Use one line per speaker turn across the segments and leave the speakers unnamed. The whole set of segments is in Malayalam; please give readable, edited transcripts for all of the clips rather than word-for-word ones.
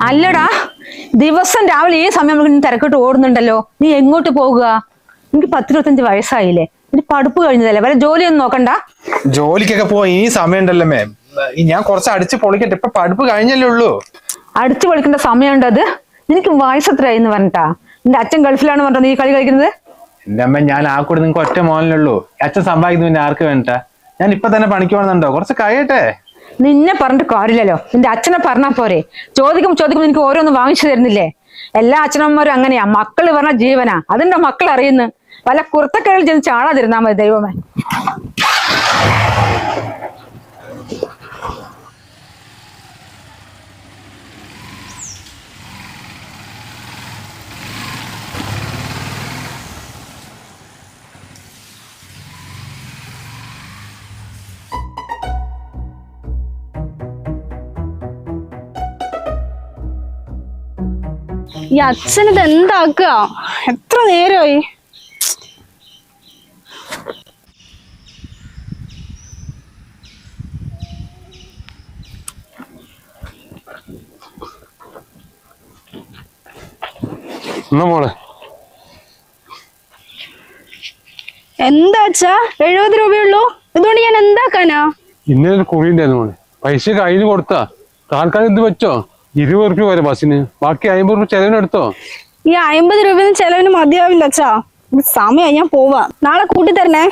അല്ലടാ, ദിവസം രാവിലെ ഈ സമയം നമുക്ക് തിരക്കിട്ട് ഓടുന്നുണ്ടല്ലോ. നീ എങ്ങോട്ട് പോകുക? എനിക്ക് 10-25 വയസ്സായില്ലേ. ഇനി പഠിപ്പ് കഴിഞ്ഞതല്ലേ, വല്ല ജോലിയൊന്നും നോക്കണ്ട?
ജോലിക്കൊക്കെ പോവാ ഈ സമയം ഉണ്ടല്ലോ മേ. ഞാൻ കുറച്ച് അടിച്ച് പൊളിക്കട്ടെ, ഇപ്പൊ പഠിപ്പ് കഴിഞ്ഞല്ലേ ഉള്ളൂ.
അടിച്ചു പൊളിക്കേണ്ട സമയമുണ്ട് അത്. നിനക്ക് വയസ്സ് എത്രയായിന്ന് പറഞ്ഞിട്ടാ? നിന്റെ അച്ഛൻ ഗൾഫിലാണ് പറഞ്ഞോ നീ കളി കളിക്കുന്നത്?
എന്റെ അമ്മ, ഞാൻ ആ കൂടെ നിങ്ങൾക്ക് ഒറ്റ മോനിലുള്ളൂ. അച്ഛൻ സമ്പാദിക്കുന്നു പിന്നെ ആർക്ക് വേണ്ടിട്ടാ? ഞാൻ ഇപ്പൊ തന്നെ പണിക്ക് വേണമെന്നുണ്ടോ? കുറച്ച് കഴിയട്ടെ.
നിന്നെ പറഞ്ഞിട്ട് കാര്യമില്ലല്ലോ. നിന്റെ അച്ഛനെ പറഞ്ഞാ പോരെ? ചോദിക്കും നിനക്ക് ഓരോന്ന് വാങ്ങിച്ചു തരുന്നില്ലേ? എല്ലാ അച്ഛനമ്മമാരും അങ്ങനെയാ. മക്കള് പറഞ്ഞ ജീവനാ. അതിന്റെ മക്കൾ അറിയുന്നു. വല്ല കുർത്തക്കഴിൽ ചെന്ന് ചാടാതിരുന്നാ മതി. ദൈവമേ,
ഈ അച്ഛനിത് എന്താക്കുക? എത്ര നേരമായി?
മോളെ
എന്താ അച്ഛാ 70 രൂപയുള്ളൂ? ഇതുകൊണ്ട് ഞാൻ എന്താക്കാനാ?
ഇന്നലെ കുറി ഉണ്ടായിരുന്നു മോളെ. പൈസ കയ്യിൽ കൊടുത്താ താൽക്കാലം ഇത് വെച്ചോ. 20 രൂപ വരെ ബസ്സിന്, ബാക്കി 50 രൂപ ചെലവിനെടുത്തോ.
ഈ 50 രൂപയൊന്നും ചെലവിന് മതിയാവില്ല അച്ഛാ. സമയമായി, ഞാൻ പോവാ. നാളെ കൂട്ടിത്തരണേ.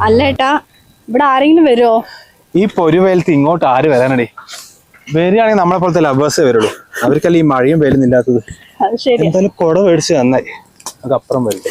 അല്ല ഏട്ടാ, ഇവിടെ ആരെങ്കിലും വരുമോ?
ഈ പൊരുവേലത്ത് ഇങ്ങോട്ട് ആര് വരാനടി? വരികയാണെങ്കിൽ നമ്മളെ പോലത്തെ ലവേഴ്സേ വരുള്ളൂ. അവർക്കല്ല ഈ മഴയും വെയിലും ഇല്ലാത്തത്.
അത് ശരി.
എന്തായാലും കുട മേടിച്ച് നന്നായി. അതപ്പുറം വരും.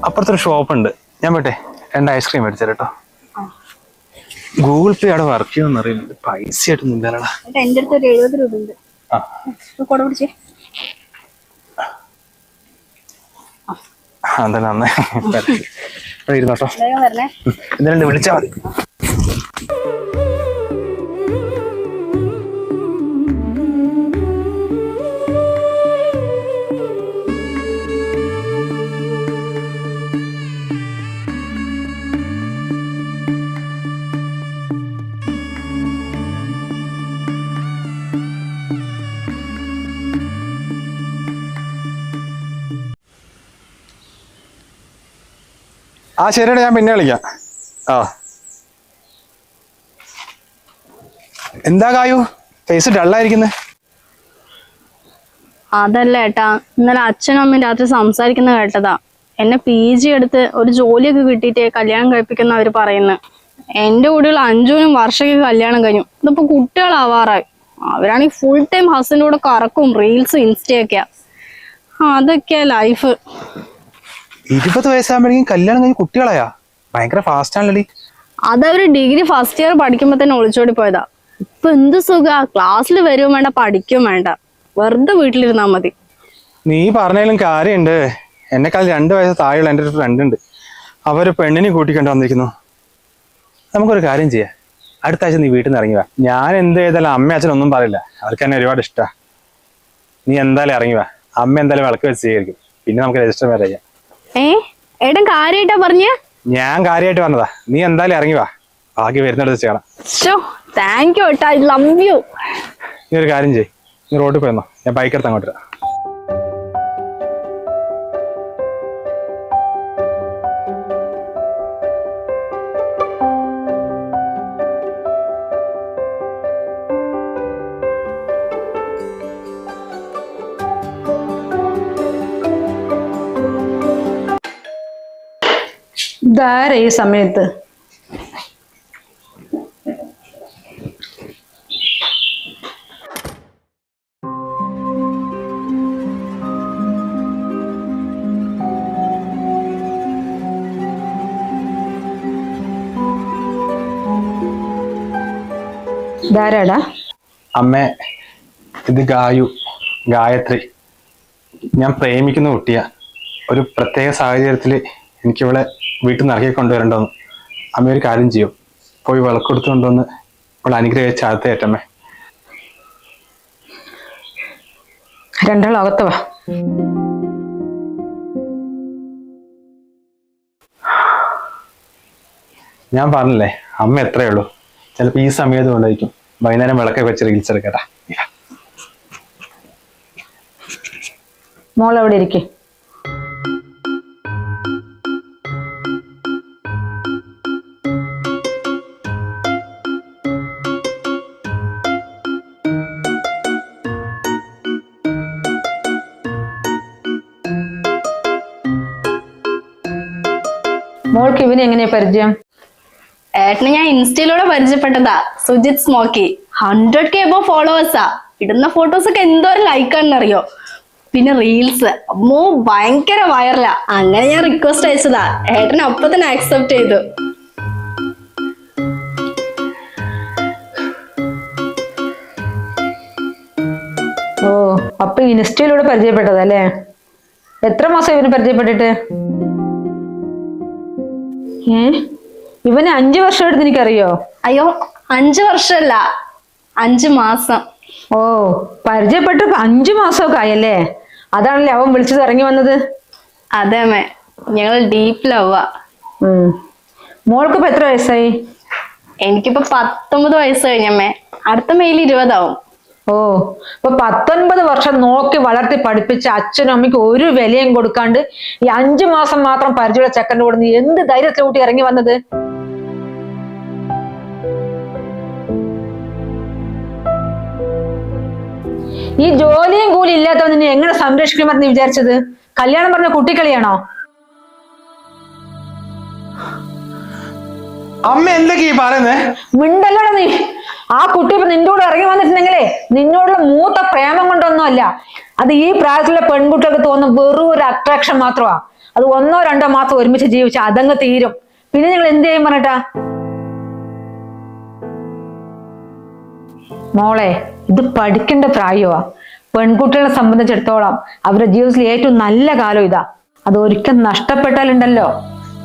അപ്പുറത്തൊരു ഷോപ്പ് ഉണ്ട്, ഞാൻ പോട്ടെ 2 ഐസ്ക്രീം മേടിച്ചു കേട്ടോ. ഗൂഗിൾ പേ അവിടെ വർക്ക് ചെയ്യുമെന്ന് അറിയുന്നുണ്ട്. പൈസ ആയിട്ടൊന്നും ഇല്ലടാ.
എന്റെ അടുത്ത് ഒരു 70 രൂപ ഉണ്ട്. കൊട പിടിച്ചേ.
അതെ, നന്നായി ഇരുന്നോട്ടോ.
വരണേ.
എന്തിനുണ്ട് വിളിച്ചാ മതി. ആ ശരിയാണ്, ഞാൻ പിന്നെ വിളിക്കാം. എന്താ കായു ഫേസ് ഡള്ളായിരിക്കുന്നേ?
അതല്ല ഏട്ടാ, ഇന്നലെ അച്ഛനും അമ്മയും രാത്രി സംസാരിക്കുന്ന കേട്ടതാ. എന്നെ PG എടുത്ത് ഒരു ജോലിയൊക്കെ കിട്ടിയിട്ട് കല്യാണം കഴിപ്പിക്കുന്ന അവര് പറയുന്നത്. എന്റെ കൂടെയുള്ള 5 വർഷമൊക്കെ കല്യാണം കഴിഞ്ഞു. ഇതിപ്പോ കുട്ടികളാവാറായി. അവരാണെങ്കിൽ ഫുൾ ടൈം ഹസ്ബൻഡിന്റെ കൂടെ കറക്കും, റീൽസും ഇൻസ്റ്റയൊക്കെയാ. അതൊക്കെയാ ലൈഫ്.
20 വയസ്സാകുമ്പോഴേക്കും കല്യാണം കഴിഞ്ഞ് കുട്ടികളായാ? ഭയങ്കര ഫാസ്റ്റ് ആണല്ലേ.
അതവര് ഡിഗ്രി ഫസ്റ്റ് ഇയർ പഠിക്കുമ്പോ തന്നെ ഒളിച്ചോടി പോയതാ. ഇപ്പൊ എന്ത് സുഖ, ക്ലാസ്സിൽ വരുവും വേണ്ട പഠിക്കും വേണ്ട, വെറുതെ വീട്ടിലിരുന്നാ മതി.
നീ പറഞ്ഞാലും കാര്യമുണ്ട്. എന്നെക്കാൾ 2 വയസ്സ് താഴെയുള്ള എൻ്റെ ഒരു ഫ്രണ്ട് ഉണ്ട്. അവര് പെണ്ണിനെ കൂട്ടിക്കൊണ്ട് വന്നിരിക്കുന്നു. നമുക്കൊരു കാര്യം ചെയ്യാം, അടുത്ത ആഴ്ച നീ വീട്ടിൽ നിന്ന് ഇറങ്ങി വാ. ഞാൻ എന്ത് ചെയ്താലും അമ്മ അച്ഛനൊന്നും പറയില്ല, അവർക്ക് എന്നെ ഒരുപാട് ഇഷ്ടമാണ്. നീ എന്തായാലും ഇറങ്ങി വാ. അമ്മ എന്തായാലും വിളക്ക് വെച്ച് സ്വീകരിക്കും. പിന്നെ നമുക്ക് രജിസ്റ്റർ വരെ ചെയ്യാം.
ഏട്ടൻ കാര്യമായിട്ടാ പറഞ്ഞ?
ഞാൻ കാര്യമായിട്ട് പറഞ്ഞതാ. നീ എന്തായാലും ഇറങ്ങി വാ, ബാക്കി വരുന്നിടത്ത് ചെയ്യണം.
താങ്ക് യു ഏട്ടാ, ഐ ലവ് യു.
നീ ഒരു കാര്യം ചെയ്യ്, നീ റോഡിൽ പോയെന്നോ, ഞാൻ ബൈക്കെടുത്ത് അങ്ങോട്ട് വരാം.
ഇതാരാ ഈ സമയത്ത്? ഇതാരാടാ?
അമ്മേ, ഇത് ഗായത്രി. ഞാൻ പ്രേമിക്കുന്ന കുട്ടിയാ. ഒരു പ്രത്യേക സാഹചര്യത്തിൽ എനിക്കിവളെ വീട്ടിൽ നിന്ന് ഇറക്കി കൊണ്ടുവരണ്ടോന്ന്. അമ്മ ഒരു കാര്യം ചെയ്യും, പോയി വിളക്കെടുത്ത് കൊണ്ടുവന്ന് അവളെ അനുഗ്രഹിച്ച അകത്തേറ്റമ്മേ.
2 അകത്ത് വാ.
ഞാൻ പറഞ്ഞില്ലേ, അമ്മ എത്രയേ ഉള്ളൂ. ചിലപ്പോൾ ഈ സമയത്ത് കൊണ്ടായിരിക്കും. വൈകുന്നേരം വിളക്കൊക്കെ വെച്ച് റീൽസ് എടുക്കട്ടാ.
മോൾ എവിടെ ഇരിക്കേ? മോൾക്ക് ഇവനെ എങ്ങനെയാ പരിചയം?
ഏട്ടനെ ഞാൻ ഇൻസ്റ്റയിലൂടെ പരിചയപ്പെട്ടതാ. സുജിത് സ്മോക്കി 100K എബോവ് ഫോളോവേഴ്സാ. ഇടുന്ന ഫോട്ടോസ് ഒക്കെ എന്തോരം ലൈക്കാണെന്നറിയോ. പിന്നെ റീൽസ് അമ്മോ ഭയങ്കര വൈറലാ. അങ്ങനെ ഞാൻ റിക്വസ്റ്റ് അയച്ചതാ. ഏട്ടൻ അപ്പൊ തന്നെ ആക്സെപ്റ്റ് ചെയ്തു.
ഓ, അപ്പൊ ഇൻസ്റ്റയിലൂടെ പരിചയപ്പെട്ടതല്ലേ? എത്ര മാസം ഇവന് പരിചയപ്പെട്ടിട്ട്? ഇവന് 5 വർഷം എടുത്ത് എനിക്കറിയോ?
അയ്യോ, 5 വർഷമല്ല, 5 മാസം.
ഓ, പരിചയപ്പെട്ട് 5 മാസമൊക്കെ ആയല്ലേ? അതാണല്ലേ അവൻ വിളിച്ചത് ഇറങ്ങി വന്നത്?
അതെ അമ്മേ, ഞങ്ങൾ ഡീപ്പ് ലവാ.
മോൾക്ക് ഇപ്പൊ എത്ര വയസ്സായി?
എനിക്കിപ്പോ 19 വയസ്സ് കഴിഞ്ഞമ്മേ. അടുത്ത മെയിൽ 20 ആവും.
ഓ, ഇപ്പൊ 19 വർഷം നോക്കി വളർത്തി പഠിപ്പിച്ച അച്ഛനും അമ്മയ്ക്ക് ഒരു വിലയും കൊടുക്കാണ്ട് ഈ 5 മാസം മാത്രം പരിചയമുള്ള ചെക്കൻ്റെ കൂടെ നീ എന്ത് ധൈര്യത്തിൽ കൂട്ടി ഇറങ്ങി വന്നത്? ഈ ജോലിയും കൂലി ഇല്ലാത്തവൻ നിന്നെ എങ്ങനെ സംരക്ഷിക്കുമെന്ന് നീ വിചാരിച്ചത്? കല്യാണം പറഞ്ഞ കുട്ടിക്കളിയാണോ?
അമ്മ എന്തൊക്കെയാ പറയുന്നേ?
മിണ്ടല്ലോടാ നീ. ആ കുട്ടി ഇപ്പൊ നിന്റെ കൂടെ ഇറങ്ങി വന്നിട്ടുണ്ടെങ്കിലേ നിന്നോടുള്ള മൂത്ത പ്രേമം കൊണ്ടൊന്നും അല്ല. അത് ഈ പ്രായത്തിലുള്ള പെൺകുട്ടികൾക്ക് തോന്നുന്ന വെറും ഒരു അട്രാക്ഷൻ മാത്രമാ. അത് 1-2 മാസം ഒരുമിച്ച് ജീവിച്ച അതങ്ങ് തീരും. പിന്നെ നിങ്ങൾ എന്ത് ചെയ്യും പറഞ്ഞിട്ടാ? മോളെ, ഇത് പഠിക്കേണ്ട പ്രായമാ. പെൺകുട്ടികളെ സംബന്ധിച്ചിടത്തോളം അവരുടെ ജീവിതത്തിൽ ഏറ്റവും നല്ല കാലം ഇതാ. അത് ഒരിക്കൽ നഷ്ടപ്പെട്ടാലുണ്ടല്ലോ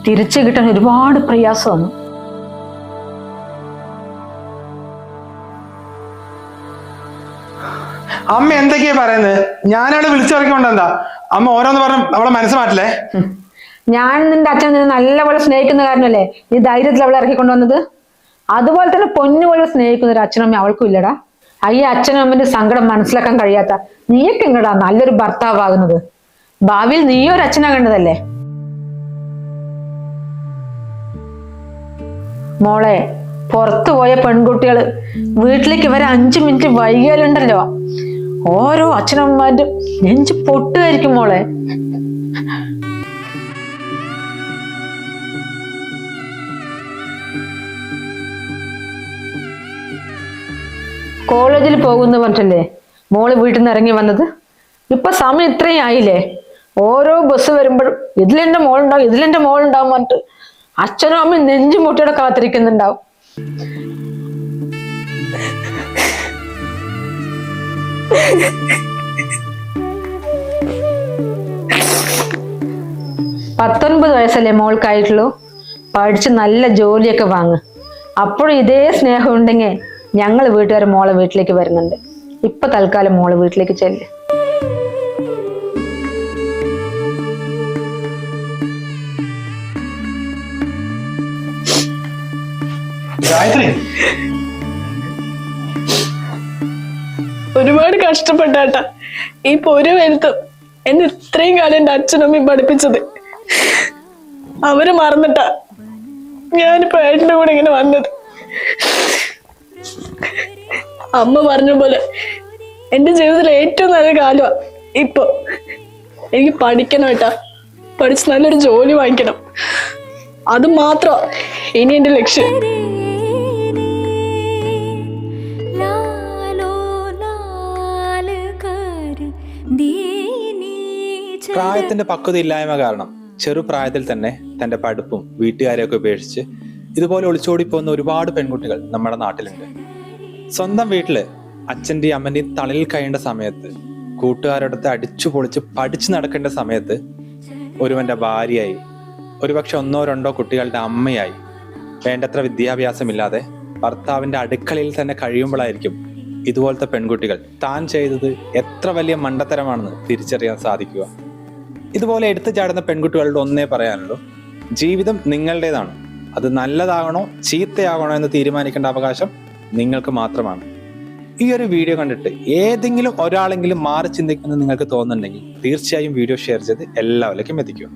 തിരിച്ചു കിട്ടാൻ ഒരുപാട് പ്രയാസമാണ്.
അമ്മ എന്തൊക്കെയാ പറയുന്നത്? ഞാനവിടെ വിളിച്ചിറക്കിക്കൊണ്ടെന്താ അമ്മ ഓരോന്ന് പറഞ്ഞ അവളെ മനസ്സ് മാറ്റില്ലേ?
ഞാൻ നിന്റെ അച്ഛൻ നിന്നെ നല്ലപോലെ സ്നേഹിക്കുന്ന കാരണല്ലേ നീ ധൈര്യത്തിൽ അവളെ ഇറക്കിക്കൊണ്ടുവന്നത്. അതുപോലെ തന്നെ പൊന്നുപോലെ സ്നേഹിക്കുന്ന ഒരു അച്ഛനും അമ്മ അവൾക്കും ഇല്ലടാ. ഈ അച്ഛനും അമ്മന്റെ സങ്കടം മനസ്സിലാക്കാൻ കഴിയാത്ത നീയൊക്കെ എങ്ങടാ നല്ലൊരു ഭർത്താവാകുന്നത്? ഭാവിയിൽ നീയോ ഒരു അച്ഛനാകേണ്ടതല്ലേ? മോളെ, പുറത്തു പോയ പെൺകുട്ടികള് വീട്ടിലേക്ക് വരെ 5 മിനിറ്റ് വൈകിയാലുണ്ടല്ലോ ഓരോ അച്ഛനമ്മമാരുടെ നെഞ്ച് പൊട്ടുമായിരിക്കും മോളെ. കോളേജിൽ പോകുന്ന പറഞ്ഞല്ലേ മോള് വീട്ടിൽ നിന്ന് ഇറങ്ങി വന്നത്? ഇപ്പൊ സമയം ഇത്രയും ആയില്ലേ? ഓരോ ബസ് വരുമ്പോഴും ഇതിലെന്റെ മോളുണ്ടാവും പറഞ്ഞിട്ട് അച്ഛനും അമ്മയും നെഞ്ചു മുട്ടിയുടെ കാത്തിരിക്കുന്നുണ്ടാവും. പത്തൊൻപത് വയസ്സല്ലേ മോൾക്കായിട്ടുള്ളൂ. പഠിച്ച് നല്ല ജോലിയൊക്കെ വാങ്ങ്. അപ്പോഴും ഇതേ സ്നേഹം ഉണ്ടെങ്കിൽ ഞങ്ങൾ വീട്ടുകാർ മോളെ വീട്ടിലേക്ക് വരുന്നുണ്ട്. ഇപ്പൊ തൽക്കാലം മോള് വീട്ടിലേക്ക് ചെല്ല്.
ഒരുപാട് കഷ്ടപ്പെട്ടാട്ടാ ഈ പൊരു വരുത്തും എന്നെ ഇത്രയും കാലം എന്റെ അച്ഛനമ്മയും പഠിപ്പിച്ചത്. അവര് മറന്നിട്ടാ ഞാനിപ്പോ ഏട്ടന്റെ കൂടെ ഇങ്ങനെ വന്നത്. അമ്മ പറഞ്ഞ പോലെ എന്റെ ജീവിതത്തിലെ ഏറ്റവും നല്ല കാലമാ ഇപ്പൊ. എനിക്ക് പഠിക്കണം ഏട്ടാ, പഠിച്ച് നല്ലൊരു ജോലി വാങ്ങിക്കണം. അത് മാത്രമാ ഇനി എന്റെ ലക്ഷ്യം.
പ്രായത്തിന്റെ പക്വത ഇല്ലായ്മ കാരണം ചെറുപ്രായത്തിൽ തന്നെ തന്റെ പഠിപ്പും വീട്ടുകാരെയൊക്കെ ഉപേക്ഷിച്ച് ഇതുപോലെ ഒളിച്ചോടി പോകുന്ന ഒരുപാട് പെൺകുട്ടികൾ നമ്മുടെ നാട്ടിലുണ്ട്. സ്വന്തം വീട്ടില് അച്ഛന്റെയും അമ്മന്റെയും തളയിൽ കഴിയേണ്ട സമയത്ത്, കൂട്ടുകാരോടൊത്ത് അടിച്ചു പൊളിച്ച് പഠിച്ചു നടക്കേണ്ട സമയത്ത് ഒരുവന്റെ ഭാര്യയായി, ഒരുപക്ഷെ 1-2 കുട്ടികളുടെ അമ്മയായി, വേണ്ടത്ര വിദ്യാഭ്യാസമില്ലാതെ ഭർത്താവിന്റെ അടുക്കളയിൽ തന്നെ കഴിയുമ്പോഴായിരിക്കും ഇതുപോലത്തെ പെൺകുട്ടികൾ താൻ ചെയ്തത് എത്ര വലിയ മണ്ടത്തരമാണെന്ന് തിരിച്ചറിയാൻ സാധിക്കുക. ഇതുപോലെ എടുത്തു ചാടുന്ന പെൺകുട്ടികളുടെ ഒന്നേ പറയാനുള്ളൂ, ജീവിതം നിങ്ങളുടേതാണ്. അത് നല്ലതാകണോ ചീത്തയാകണോ എന്ന് തീരുമാനിക്കേണ്ട അവകാശം നിങ്ങൾക്ക് മാത്രമാണ്. ഈ ഒരു വീഡിയോ കണ്ടിട്ട് ഏതെങ്കിലും ഒരാളെങ്കിലും മാറി ചിന്തിക്കുന്നത് നിങ്ങൾക്ക് തോന്നുന്നുണ്ടെങ്കിൽ തീർച്ചയായും വീഡിയോ ഷെയർ ചെയ്ത് എല്ലാവരിലേക്കും എത്തിക്കുക.